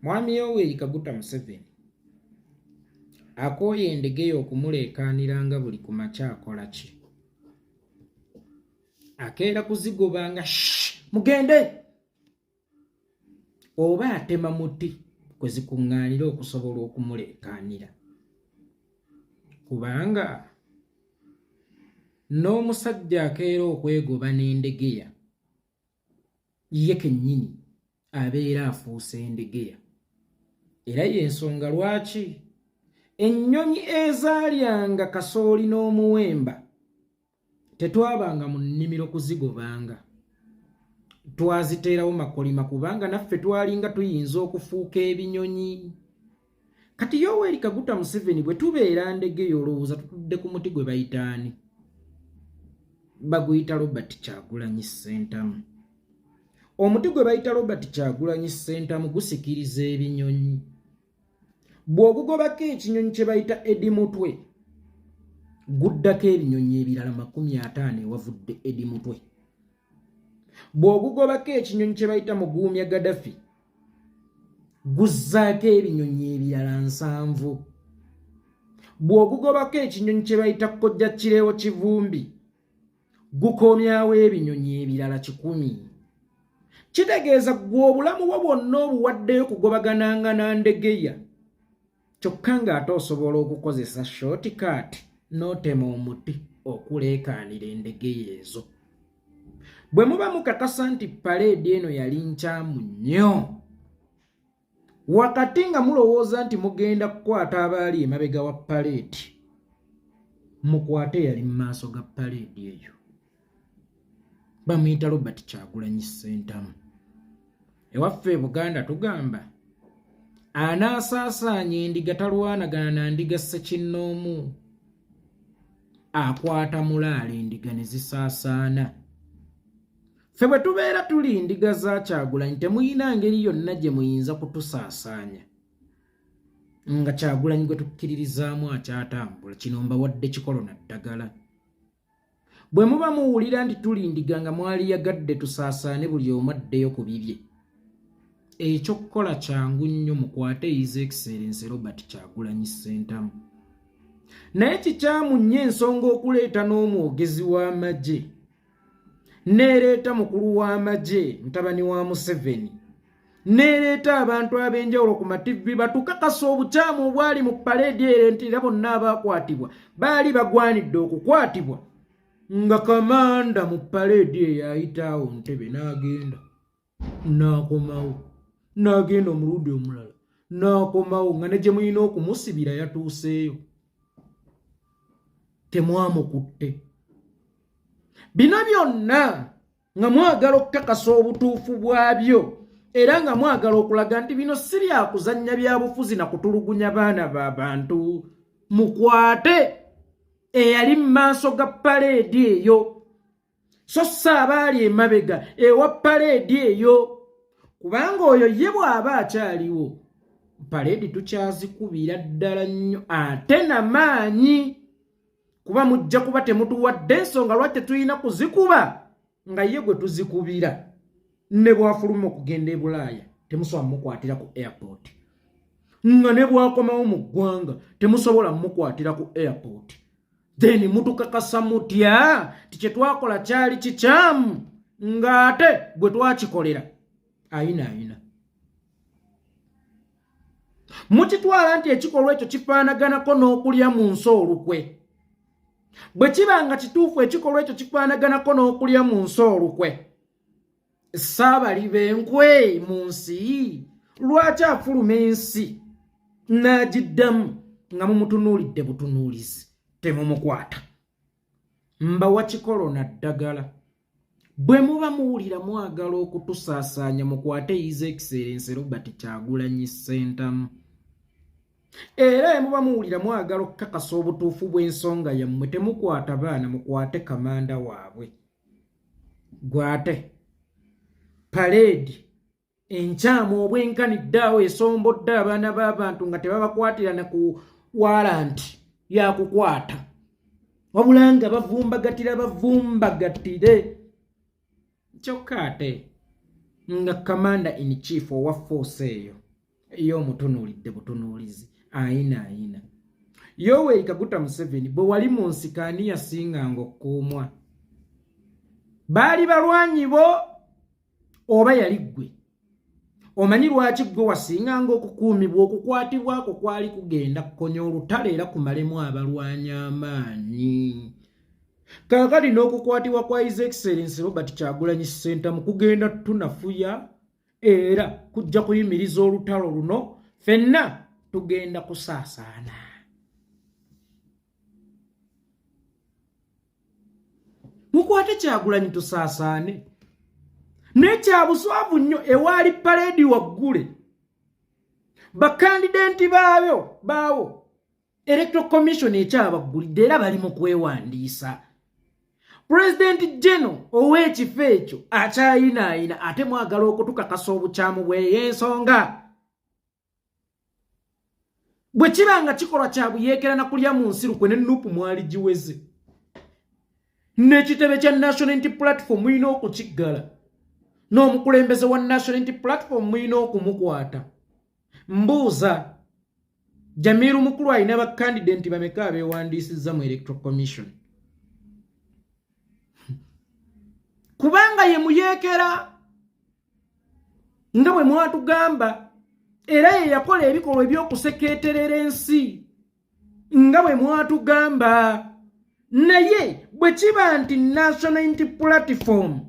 Mwami Yoweri Kaguta Museveni akooye Endegeya okumuleekaaniranga buli ku makya akola ki? Akeera kuzigobanga mugende, oba atema muti kwe zikuŋŋaanira okusobola okumuleekaanira. Kubanga n'omusajja akeera okwegoba n'Endegeya ye kennyini abeera afuuse Endegeya. Era y'ensonga lwaki ennyonyi ezaalyanga kasooli n'omuwemba tetwabanga mu nnimiro kuzigobanga, twaziteerawo makolima kubanga naffe twalinga tuyinza okufuuka ebinyonyi. Kati Yoweri Kaguta Museveni bwe tubeera Ndegeya olowooza tutudde ku muti gwe bayita ani? Baguyita Robert Kyagulanyi Ssentamu. Omuti gwe bayita Robert Kyagulanyi Ssentamu gusikiriza ebinyonyi. Bw'ogugobako ekinyonyi kye bayita Eddie Mutwe, guddako ebinyonyi ebirala 50 ewavudde Eddie Mutwe. Bw'ogugobako ekinyonyi kye bayita Muguumya Gaddafi, guzzaako ebinyonyi ebirala 7. Bw'ogugobako ekinyonyi kye bayita Kkojja Kireewo Kivumbi, gukomyawo ebinyonyi ebirala 10. Kitegeeza gwe obulamu bwo bwonna obuwaddeyo kugobagananga na Ndegeya, kyokka ng'ate osobola okukozesa shortcut n'otema omuti okuleekaanira Endegeya ezo. Bwe muba mukakasa nti paleedi eno yali nkyamu nnyo, wakati nga mulowooza nti mugenda kukwata abaali emabega wa paleedi, mukwate yali mu maaso ga paleedi eyo. Bamuyita Robert Kyagulanyi Ssentamu. Ewaffe e Buganda tugamba anaasaasaanya endiga talwanagana na ndiga ssekinnoomu, akwata mulaala endiga ne zisaasaana. Ffe bwe tubeera tuli ndiga za Kyagulanyi temuyina ngeri yonna gye muyinza kutusaasaanya nga Kyagulanyi gwe tukkiririzaamu akyatambula. Kino mbawadde kikolo na ddagala. Bwe muba muwulira nti tuli ndiga nga mwaliyagadde tusaasaane buli omu addeyo ku bibye, ekyokukola kyangu nnyo, mukwate His Excellency Robert Kyagulanyi Ssentamu. Naye kikyamu nnyo ensonga okuleeta n'omwogezi w'amagye, neereeta mukulu w'amagye mutabani wa Museveni, neereeta abantu ab'enjawulo ku mativi batukakasa obukyamu obwali mu paleedi ero nti era bonna abaakwatibwa baali bagwanidde okukwatibwa, nga kamanda mu paleedi eyo ayitaawo Ntebe n'agenda n'akomawo, n'agenda omulundi omulala n'akomawo, nga ne gye mulina okumusibira yatuuseeyo, temwamukutte. Bino byonna nga mwagala okukakasa obutuufu bwabyo era nga mwagala okulaga nti bino si byakuzannya byabufuzi na kutulugunya baana b'abantu. Mukwate eyali mu maaso ga paleedi eyo, so si abaali emabega ewa paleedi eyo, kubanga oyo ye bw'aba akyaliwo paleedi tukyazikubira ddala nnyo ate n'amaanyi, kuba mujja kuba temutuwadde ensonga lwaki tulina kuzikuba nga ye gwe tuzikubira. Ne bwafuluma okugenda e Bulaaya temusobola mukwatira ku airport, nga ne bwakomawo mu ggwanga temusobola mukwatira ku airport. Then mutukakasa mutya ti kye twakola kyali kikyamu ng'ate gwe twakikolera ayina. Mukitwala nti ekikolwa ekyo kifaanaganako n'okulya mu nsi olukwe. Bwe kiba nga kituufu ekikolwa ekyo kifaanaganako n'okulya mu nsi olukwe, Saabaliba enkwe mu nsi lwaki afuluma ensi n'agiddamu nga mumutunuulidde butunuulizi temumukwata? Mbawa kikolo na ddagala. Bwe muba muwulira mwagala okutusaasaanya mukwate His Excellency Robert Kyagulanyi Ssentamu. Era muba muwulira mwagala okukakasa obutuufu bw'ensonga yammwe temukwata baana, mukwate kamanda waabwe. Gwate paleedi enkyamu obwenkanidde awo esombodde abaana b'abantu nga tebabakwatira na ku walanti ya kukwata, wabula nga bavumbagatire. Kyokka ate nga commander in chief owa force eyo y'omutunuulidde butunuulizi ayina Yoweri Kaguta Museveni bwe wali mu nsiko ani yasinganga okuumwa? Baali balwanyi bo oba yali ggwe? Omanyi lwaki gwe wasinganga okukuumibwa? Okukwatibwa ako kwali kugenda kukonya olutale era kumalemu abalwanyi amaanyi. Kaakati n'okukwatibwa kwa His Excellency Robert Kyagulanyi Ssentamu kugenda tunafuya era kujja kuyimiriza olutalo luno, ffenna tugenda kusaasaana. Mukwate Kyagulanyi tusaasaane. Nekyabuswavu nnyo ewaali paleedi waggule bakandidenti baawo Electoral Commission ekyabaggulidde era bali mu kwewandiisa. President General ow'ekifo ekyo akyayinaayina ate mwagala okutukakasa obukyamu bw'ey'ensonga. Bwe kiba nga kikolwa kya buyeekera na kulya mu nsirukwe ne Nuupu mwali giweze, n'ekitebe kya National Unity Platform mulina okukiggala, n'omukulembeze wa National Unity Platform mulina okumukwata. Mbuuza, Jamiru Mukulu alina bakandidenti bameka abeewandiisizza mu Electoral Commission? Kubanga ye muyeekera nga bwe mwatugamba, era ye yakola ebikolwa eby'okusekeeterera ensi nga bwe mwatugamba. Naye bwe kiba nti National Unity Platform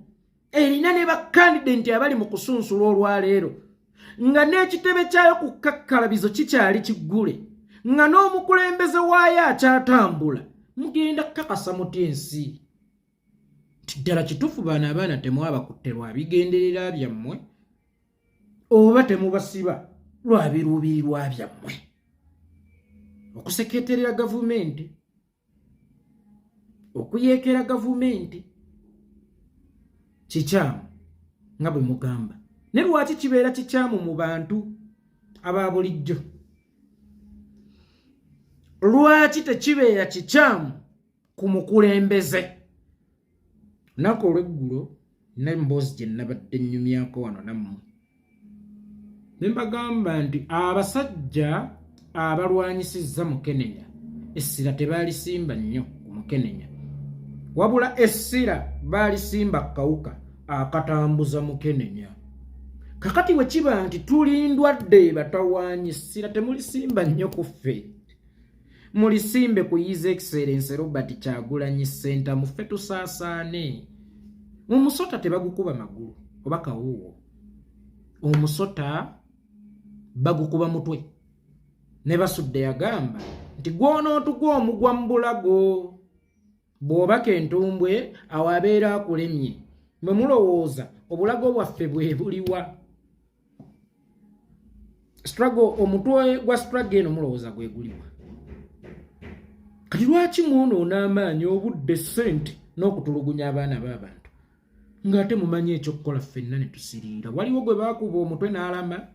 erina ne bakandidenti abali mu kusunsula olwaleero, nga n'ekitebe kyayo ku kakkalabizo kikyali kiggule, nga n'omukulembeze waayo akyatambula, mugenda kukakasa muti ensi ddala kituufu bano abaana temwabakutte lwa bigenderera byammwe oba temubasiba lwa biruubirirwa byammwe? Okusekeeterera gavumenti, okuyeekera gavumenti kikyamu nga bwe mugamba. Ne lwaki kibeera kikyamu mu bantu aba bulijjo? Lwaki tekibeera kikyamu ku mukulembeze? Nako olweggulo nemboozi gye nabadde nnyumyako wano nammwe ne mbagamba nti abasajja abalwanyisizza Mukenenya essira tebaalisimba nnyo ku Mukenenya, wabula essira baalisimba kawuka akatambuza Mukenenya. Kakati bwe kiba nti tulindwadde batawaanyi, essira temulisimba nnyo ku ffe, mulisimbe ku His Excellency Robert Kyagulanyi Ssentamu, ffe tusaasaane. Omusota tebagukuba magulu oba kawuuwo, omusota bagukuba mutwe. Ne Basudde yagamba nti gw'onootugwa omugwa mu bulago, bw'obaka entumbwe awo abeera akulemye. Mwe mulowooza obulago bwaffe bwe buliwa? Struggle, omutwe gwa struggle eno mulowooza gwe guliwa? Kati lwaki mwonoona amaanyi, obudde, ssente n'okutulugunya abaana b'abantu ng'ate mumanyi ekyokukola ffenna ne tusiriira? Waliwo gwe baakuba omutwe n'alama.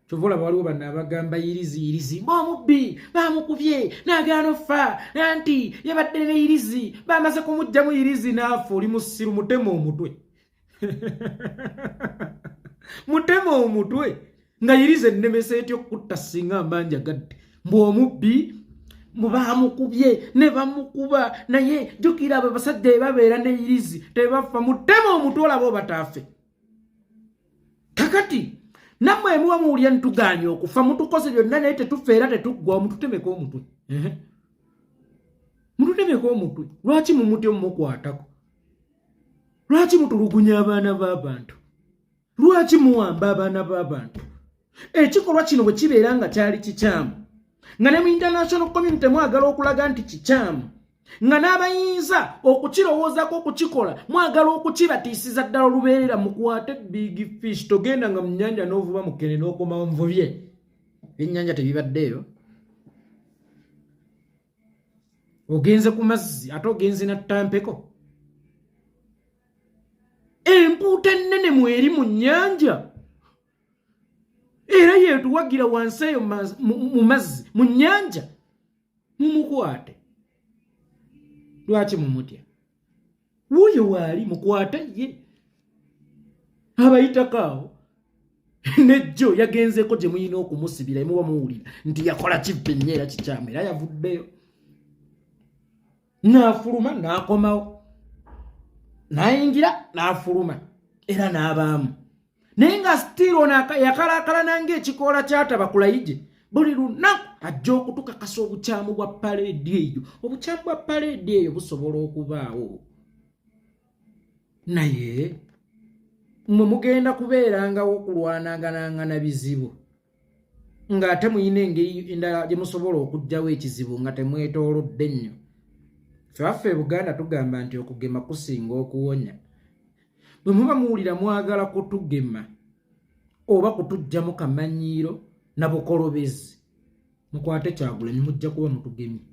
Kyova olaba waliwo bano abagamba yirizi omubbi baamukubye n'agaana offa, anti yabadde ne yirizi, baamaze kumuggyamu yirizi n'afa. Oli musiru, mutema omutwe. Mutema omutwe nga yirizi ennemesa etyo okutta singa ambanja gadde. Mbu omubbi baamukubye ne bamukuba, naye jjukira abo basajja babeera ne yirizi tebafa. Mutema omutwe olaba obataafe. Kakati nammwe muba muwulya ntuganya okufa, mutukoze byonna naye tetufa era tetuggwawo, mututemeko omutwe. Mututemeko omutwe. Lwaki mumutyo mumukwatako? Lwaki mutulugunya abaana b'abantu? Lwaki muwamba abaana b'abantu? Ekikolwa kino bwe kibeera nga kyali kikyamu, nga ne mu international community mwagala okulaga nti kikyamu, nga n'abayinza okukirowoozaako okukikola mwagala okukibatiisiza ddala olubeerera, mukwate big fish. Togenda nga mu nnyanja n'ovuba mukene n'okomawo nvubye, ebyennyanja tebibaddeeyo. Ogenze ku mazzi ate ogenze na ttampeko. Empuuta ennene mweri mu nnyanja era yeetuwagira wansi eyo mu mazzi mu nnyanja, mumukwate. Lwaki mumutya? Wuuyo waali mukwate ye. Abayitako awo nejjo yagenzeko gye muyina okumusibira emuba muwulira nti yakola kivve nnyo era kikyamu era yavuddeyo n'afuluma n'akomawo n'ayingira n'afuluma era n'abaamu naye nga sitiiri ono yakalaakala ng'ekikoola kyataba kulayije buli lunaku ajja okutukakasa obukyamu bwa paleedi eyo obukyamu bwa paleedi eyo busobola okubaawo naye mwe mugenda kubeerangawo kulwanaganangana bizibu ng'ate muyina engeri endala gye musobola okuggyawo ekizibu nga temwetoolodde nnyo ffe Buganda tugamba nti okugema kusinga okuwonya bwe muba muwulira mwagala kutugema oba kutuggyamu kamanyiiro na bukolobezi mukwate Kyagulanyi mujja kuba mutugemye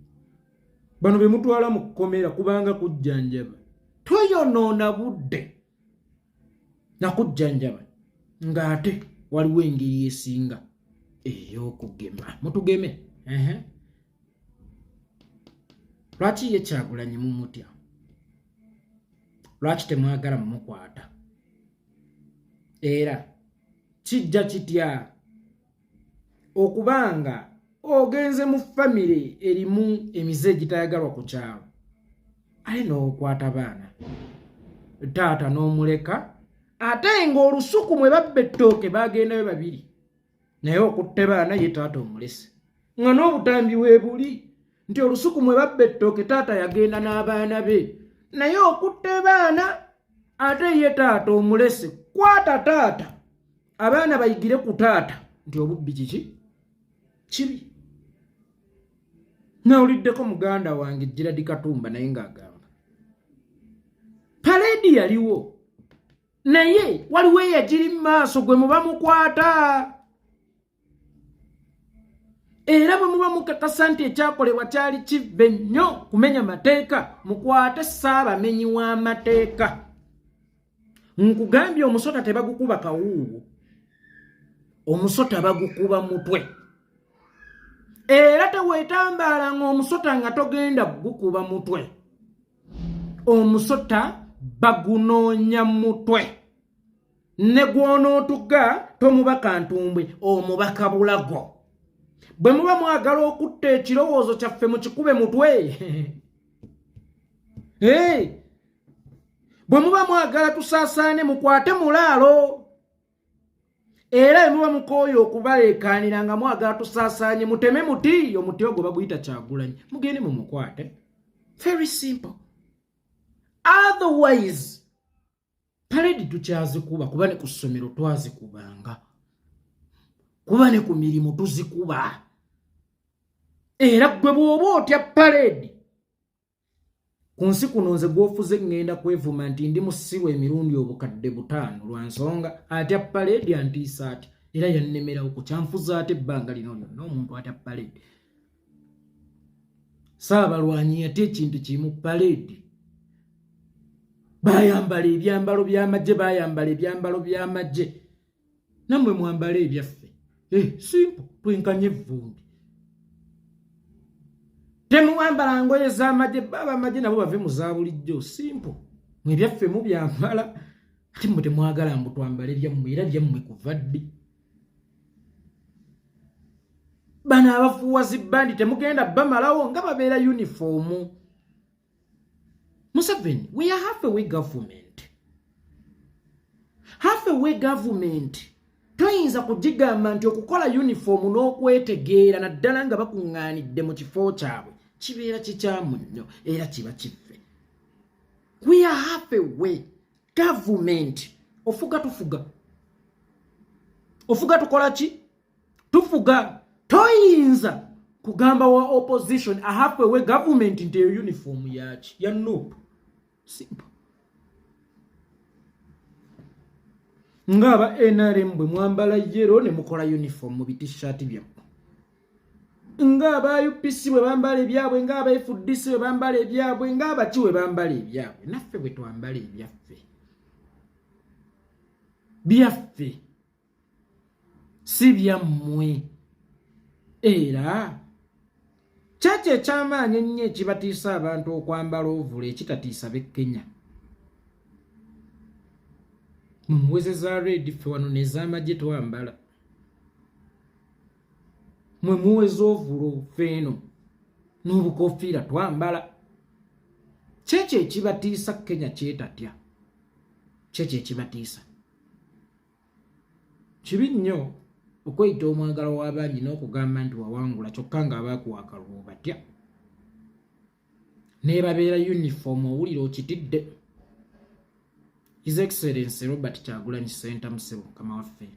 bano be mutwala mu kkomera kubanga kujjanjaba toyonoona budde nakujjanjaba ng'ate waliwo engeri esinga ey'okugema mutugeme lwaki ye Kyagulanyi mumutya lwaki temwagala mumukwata era kijja kitya okubanga ogenze mu famire erimu emize egitayagalwa ku kyalo ale n'okwata baana taata n'omuleka ate ng'olusuku mwe babba ettooke bagendayo babiri naye okutte baana ye taata omulese nga n'obutambi weebuli nti olusuku mwe babba ettooke taata yagenda n'abaana be naye okutte baana ate ye taata omulese kwata taata abaana bayigire ku taata nti obubbi kiki kibi nawuliddeko muganda wange Gerald Katumba naye ng'agamba paleedi yaliwo naye waliwo eyagiri mu maaso gwe muba mukwata era bwe muba mukakasa nti ekyakolebwa kyali kivve nnyo kumenya mateeka mukwate Ssaabamenyi w'amateeka nkugambye omusota tebagukuba kawuuwo omusota bagukuba mutwe era teweetambaala ng'omusota nga togenda gukuba mutwe omusota bagunoonya mutwe ne gw'onootuga tomubaka ntumbwe omubaka bulago bwe muba mwagala okutta ekirowoozo kyaffe mukikube mutwe bwe muba mwagala tusaasaane mukwate mulaalo era muba mukooyo okubaleekaanira nga mwagala tusaasaanye muteme muti omuti ogwo baguyita Kyagulanyi mugende mumukwate very simple otherwise paleedi tukyazikuba kuba ne ku ssomero twazikubanga kuba ne ku mirimu tuzikuba era gwe bw'oba otya paleedi ku nsi kuno nze gwofuze ngenda kwevuma nti ndi musiwa emirundi obukadde 5 lwa nsonga atya paleedi antiisa atya era yannemerawo ku kyanfuza ate ebbanga lino lyonna omuntu atya paleedi Saabalwanyi ate ekintu kimu paleedi bayambala ebyambalo by'amagye bayambala ebyambalo by'amagye nammwe mwambala ebyaffe simple twenkanye evvumbi temuwambala ngoye z'amagye baba amagye nabo bave mu za bulijjo simple mwe byaffe mubyambala ate mmwe temwagala mbu twambale byammwe era byammwe kuva ddi bano abafuuwazi bandi temugenda bamalawo nga babeera yunifoomu Museveni, we are halfway government. Halfway government. Toyinza kugigamba nti okukola uniform n'okwetegeera naddala nga bakuŋŋaanidde mu kifo kyabwe kibeera kikyamu nnyo era kiba kiffe. We are halfway government. Ofuga tufuga. Ofuga tukola ki? Tufuga. Toyinza kugamba wa opposition a halfway government nti uniform yaki ya nope. Simple. Ngaba NRM bwe mwambala yero ne mukola uniform mu t-shirt byammwe. Ngaba UPC bwe bambala ebyabwe ngaba FDC bwe bambala ebyabwe ngaba ki bwe bambala ebyabwe naffe bwe twambala ebyaffe. Byaffe. Si byammwe. Era kyaki ekyamaanyi ennyo ekibatiisa abantu okwambala ovule ekitatiisa b'e Kenya. Mumuweze za red ffe wano nez'amagye twambala. Mwe muweze ovulo feeno n'obukofiira twambala. Kyekyo ekibatiisa Kenya kyetatya. Kyekyo ekibatiisa. Kibi nnyo okweyita omwagalo w'abangi n'okugamba nti wawangula kyokka ng'abaakuwa akalulu batya. Nebabeera uniform owulira okitidde. His Excellency Robert Kyagulanyi Ssentamu Musebo Mukama waffe.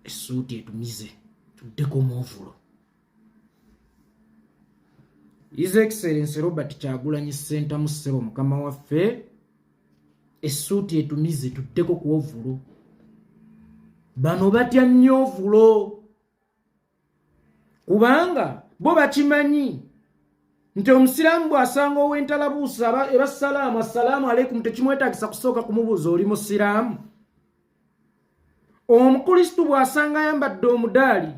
Essuuti etumize tuddeko omuvulo. His Excellency Robert Kyagulanyi Ssentamu Musebo Mukama waffe. Essuuti etumize tuddeko ku ovulo. Bano batya nnyo ovulo. Kubanga bo bakimanyi nti omusiraamu bw'asanga ow'entalabuusa eba salaamu assalaamu aleikum tekimwetaagisa kusooka kumubuuza oli musiraamu. Omukrisitu bw'asanga ayambadde omudaali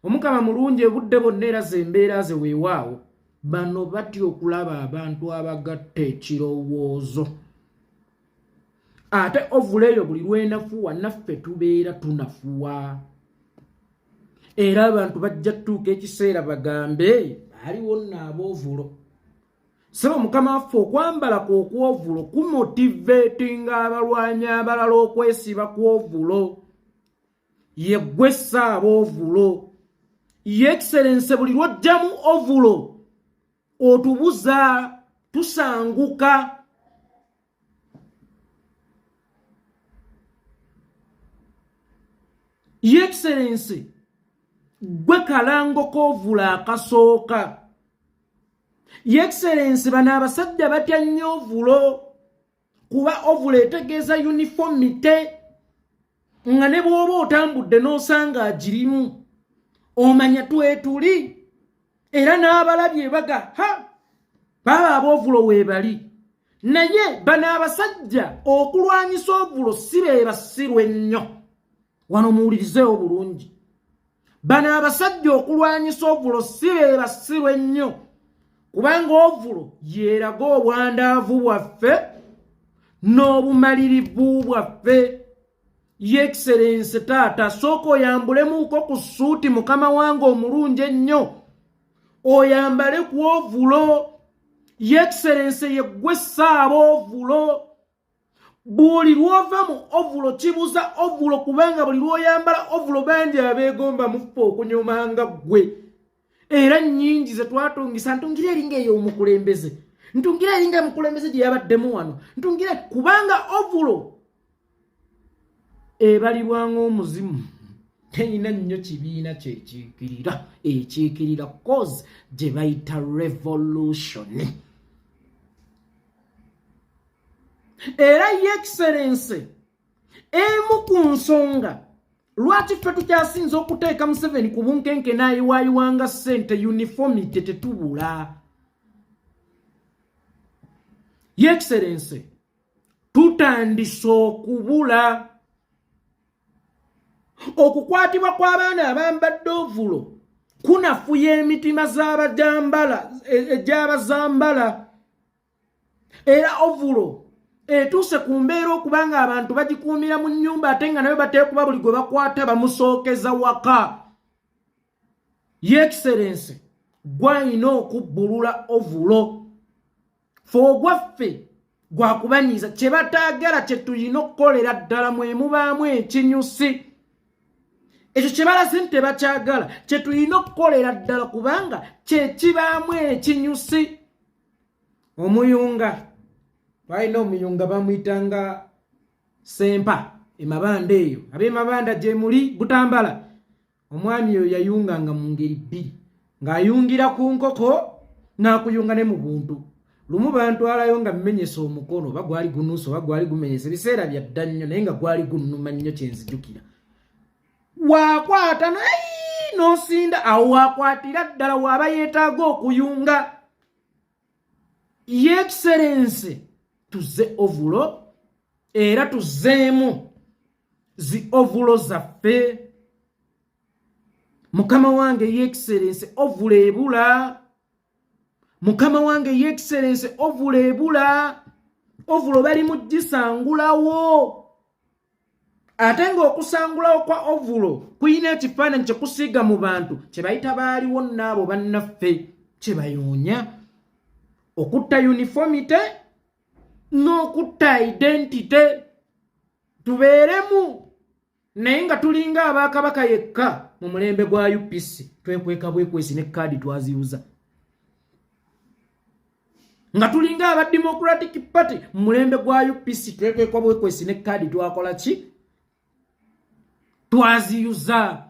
Omukama mulungi obudde bonna era ze mbeera ze weewaawo. Bano batya okulaba abantu abagatta ekirowoozo. Ate ovulo eyo buli lwenafuwa naffe tubeera tunafuwa. Era abantu bajja tutuuka ekiseera bagambe aliwo nno ab'ovulo. Sebo Mukama waffe okwambala kw'okwovulo kumotivatinga abalwanyi abalala okwesiba ku ovulo. Ye ggwe ssaaba ovulo. Ye Excellency buli lw'ojjamu ovulo otubuza tusanguka. Ye Excellency gwe kalango k'ovulo akasooka. Ye Excellency bano abasajja batya nnyo ovulo kuba ovulo etegeeza uniformity nga ne bw'oba otambudde n'osanga agirimu omanya twetuli era n'abalabye baga ha baba ab'ovulo weebali. Naye bano abasajja okulwanyisa ovulo si be basirwe ennyo. Wano muwulirizeewo bulungi. Bano abasajja okulwanyisa ovulo si be basirwe ennyo. Kubanga ovulo yeeraga obwandaavu bwaffe n'obumalirivu bwaffe. Ye Excellency taata sooka oyambulemuuko ku ssuuti mukama wange omulungi ennyo. Oyambale ku ovulo. Ye Excellency ye ggwe ssaaba ovulo. Buli lwova mu ovulo kibuza ovulo kubanga buli lw'oyambala ovulo bangi abeegomba muffe okunyomanga ggwe. Era nnyingi ze twatungisa ntungira eringa ey'omukulembeze. Ntungira eringa mukulembeze gye yabaddemu wano. Ntungira kubanga ovulo ebalibwanga omuzimu. Teyina nnyo kibiina kyekiikirira. Ekiikirira cause gye bayita revolution. Era Ye Excellency emu ku nsonga lwaki ffe tukyasinza okuteeka Museveni ku bunkenke n'ayiwaayiwanga ssente uniformity tetubula. Ye Excellency tutandise okubula. Okukwatibwa kw'abaana abambadde ovulo kunafuya emitima z'abajambala egy'abazambala. Era ovulo etuuse ku mbeera okubanga abantu bagikuumira mu nnyumba ate nga nayo bateekuba buli gwe bakwata bamusookeza waka. Ye Excellency gw'alina okubbulula ovulo. Fe ogwaffe gwakubanyiza kye bataagala kye tulina okukolera ddala mwe mubaamu ekinyusi. Ekyo kye balaze nti tebakyagala kye tulina okukolera ddala kubanga kye kibaamu ekinyusi. Omuyunga balina omuyunga bamuyitanga Sempa emabanda eyo. Ab'emabanda gye muli Butambala. Omwami oyo yayunganga mu ngeri bbiri. Ng'ayungira ku nkoko n'akuyunga ne mu buntu. Lumu bantwalayo nga mmenyesa omukono oba gwali gunuusa oba gwali gumenyesa. Ebiseera bya dda nnyo naye nga gwali gunnuma nnyo kyenzijukira. Waakwata n'osinda awo waakwatira ddala waaba yeetaaga okuyunga. Ye Excellency tuzze ovulo era tuzzeemu zi ovulo zaffe. Mukama wange Ye Excellency ovulo ebula. Mukama wange Ye Excellency ovulo ebula. ovulo bali mu gisangulawo ate ng'okusangulawo kwa ovulo kuyina ekifaananyi kye kusiiga mu bantu kye bayita baaliwo n'abo bannaffe kye bayoonya okutta uniformity n'okutta identity tubeeremu naye nga tulinga abakabaka yekka mu mulembe gwa UPC twekweka bwekwesi ne kaadi twaziyuza nga tulinga aba Democratic Party mu mulembe gwa UPC twekweka bwekwesi ne kaadi twakola ki twaziyuza.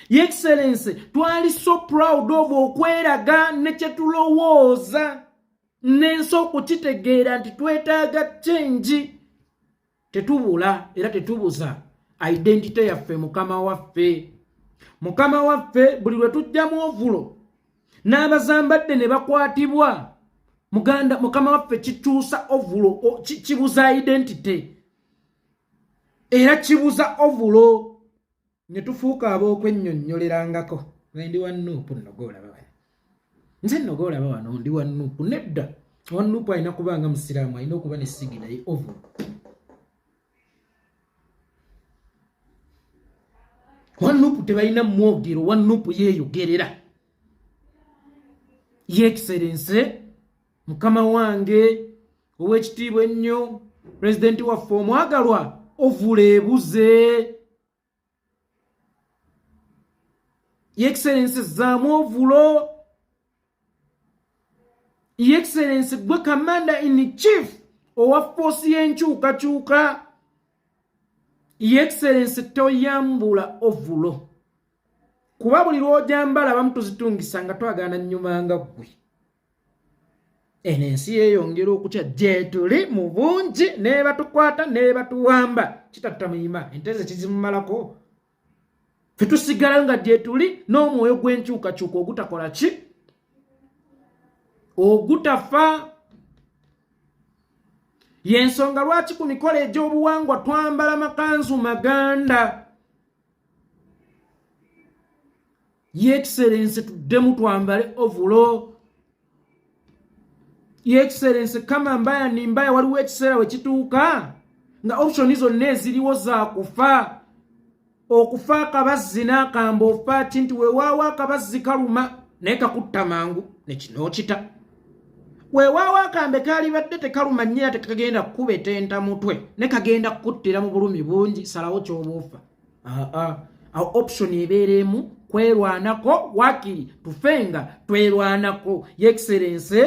Your Excellency, twali so proud of okweraga ne kyetulowooza n'ensi okukitegeera nti twetaaga change. Tetubula era tetubuza identity yaffe mukama waffe. Mukama waffe buli lwe tujjamu ovulo n'abazambadde ne bakwatibwa mukama waffe kituusa ovulo kibuza identity era kibuza ovulo ne tufuuka ab'okwennyonnyolerangako. Ndi wa Nuupu nogoola bawano nze nogoola bawano ndi wa Nuupu nedda wa Nuupu alina kubanga musiraamu alina okuba ne sigina ye ovulo. Wa Nuupu tebalina mwogero wa Nuupu yeeyogerera. Your Excellency mukama wange ow'ekitiibwa ennyo pulezidenti waffe omwagalwa ovulo ebuze. Your Excellency zaamu ovulo. Your Excellency gwe commander in chief owa force y'enkyukakyuka. Your Excellency toyambula ovulo kuba buli lw'ojambala bamu tuzitungisa nga twagana nnyuma nga ggwe. Eno ensi yeeyongera okutya gye tuli mu bungi ne batukwata ne batuwamba kitatta muyima ente ze kizimumalako. Ffe tusigala nga gye tuli n'omwoyo gw'enkyukakyuka ogutakola ki ogutafa. Yensonga lwaki ku mikolo egy'obuwangwa twambala makanzu maganda. Your Excellency tuddemu twambale ovulo. Your Excellency kama mbaya ni mbaya waliwo ekiseera we kituuka nga option zonna eziriwo za kufa. Okufa akabazzi n'akamba ofa ki nti weewaawo akabazzi kaluma naye kakutta mangu ne kino kita. Weewaawo akambe kaalibadde tekaluma nnyo ate kagenda kukubetenta mutwe ne kagenda kukuttira mu bulumi bungi salawo ky'oba ofa. Awo option ebeeremu kwerwanako wakiri tufenga twerwanako. Your Excellency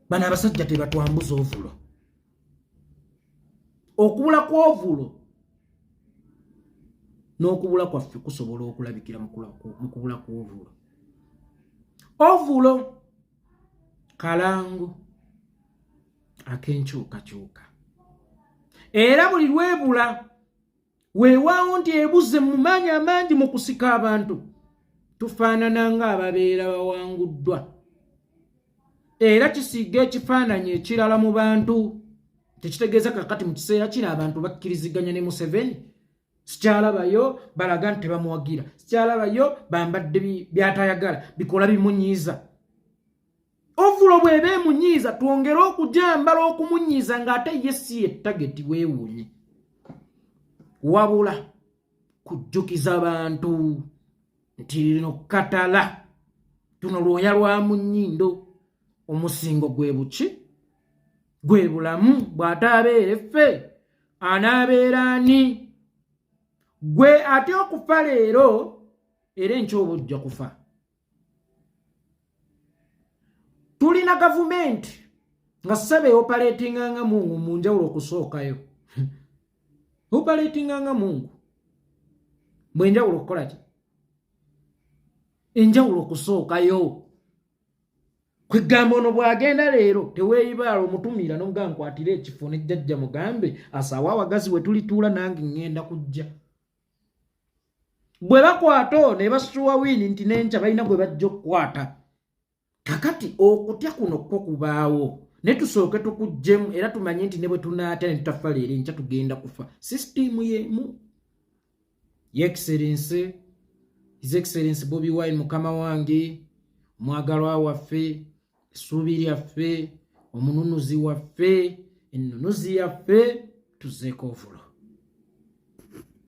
bano abasajja tebatwambuza ovulo. Okubula kw'ovulo n'okubula kwaffe kusobola okulabikira mu kubula kw'ovulo. Ovulo kalangu ak'enkyukakyuka era buli lwebula weewaawo nti ebuze mu maanyi amangi mu kusika abantu tufaanana ng'ababeera bawanguddwa era kisiiga ekifaananyi ekirala mu bantu. Tekitegeeza kakati mu kiseera kino abantu bakkiriziganya ne Museveni. Sikyalabayo balaga nti tebamuwagira, sikyalabayo bambadde byatayagala bikola bimunyiiza. Ovulo bw'eba emunyiiza twongere okujambala okumunyiiza ng'ate ye si ye tageti weewuunye. Wabula kujjukiza abantu nti lino katala tuno lwoya lwa mu nnyindo omusingo gwe buki gwe bulamu bw'ate abeere ffe anaabeera ani gwe ate okufa leero era enkya oba ojja kufa. Tulina gavumenti nga ssebe operatinga nga mungu mu njawulo okusookayo. Operatinga nga mungu bwenjawulo okukola ki enjawulo okusookayo. Kwegamba ono bw'agenda leero teweeyibaala omutumira n'omugaa nkwatira ekifo ne jjajja mugambe asaawe awagazi we tulituula nange ŋŋenda kujja. Bwe bakwata ne basuwa wiini nti n'enkya balina gwe bajja okukwata. Kakati okutya kuno kwo kubaawo ne tusooke tukuggyemu era tumanye nti ne bwe tunaatya ne tutafa leero enkya tugenda kufa. Sisitiimu y'emu. Your Excellency, His Excellency Bobi Wine mukama wange omwagalwa waffe essuubi lyaffe omununuzi waffe ennunuzi yaffe tuzzeeko ovulo.